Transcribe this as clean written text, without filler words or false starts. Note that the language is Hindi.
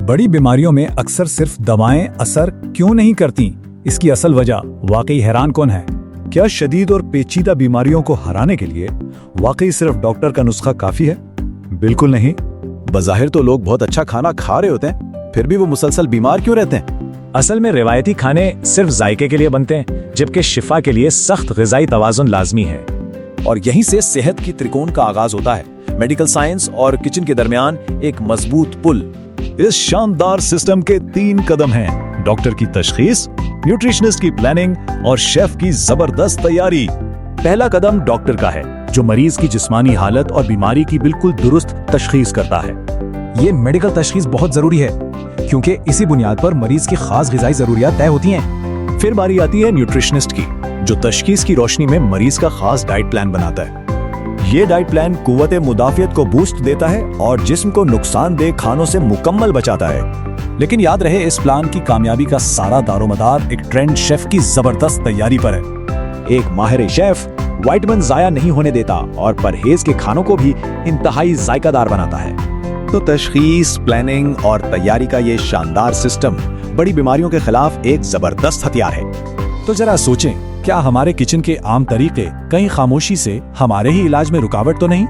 बड़ी बीमारियों में अक्सर सिर्फ दवाएं असर क्यों नहीं करती? इसकी असल वजह वाकई हैरान कौन है। क्या शदीद और पेचीदा बीमारियों को हराने के लिए वाकई सिर्फ डॉक्टर का नुस्खा काफी है? बिल्कुल नहीं। बज़ाहिर तो लोग बहुत अच्छा खाना खा रहे होते हैं, फिर भी वो मुसलसल बीमार क्यों रहते हैं? असल में रिवायती खाने सिर्फ जायके के लिए बनते हैं, जबकि शिफा के लिए सख्त ग़िज़ाई तवाज़ुन लाजमी है। और यहीं से सेहत की त्रिकोण का आगाज होता है। मेडिकल साइंस और किचन के दरमियान एक मजबूत पुल। इस शानदार सिस्टम के 3 कदम हैं: डॉक्टर की तशखीस, न्यूट्रिशनिस्ट की प्लानिंग और शेफ की जबरदस्त तैयारी। पहला कदम डॉक्टर का है, जो मरीज की जिस्मानी हालत और बीमारी की बिल्कुल दुरुस्त तशखीस करता है। ये मेडिकल तशखीस बहुत जरूरी है, क्योंकि इसी बुनियाद पर मरीज की खास ग़िज़ाई ज़रूरियात तय होती हैं। फिर बारी आती है न्यूट्रिशनिस्ट की, जो तशखीस की रोशनी में मरीज का खास डाइट प्लान बनाता है। ये डाइट प्लान कुव्वते मुदाफ़ियत को बूस्ट देता है और जिस्म को नुकसानदेह खानों से मुकम्मल बचाता है। लेकिन याद रहे, इस प्लान की कामयाबी का सारा दारोमदार एक ट्रेंड शेफ की जबरदस्त तैयारी पर है। एक माहिर शेफ विटामिन जाया नहीं होने देता और परहेज के खानों को भी इंतहाई जायकादार बनाता है। तो तशखीस, प्लानिंग और तैयारी का ये शानदार सिस्टम बड़ी बीमारियों के खिलाफ एक जबरदस्त हथियार है। तो जरा सोचें, क्या हमारे किचन के आम तरीके कहीं खामोशी से हमारे ही इलाज में रुकावट तो नहीं?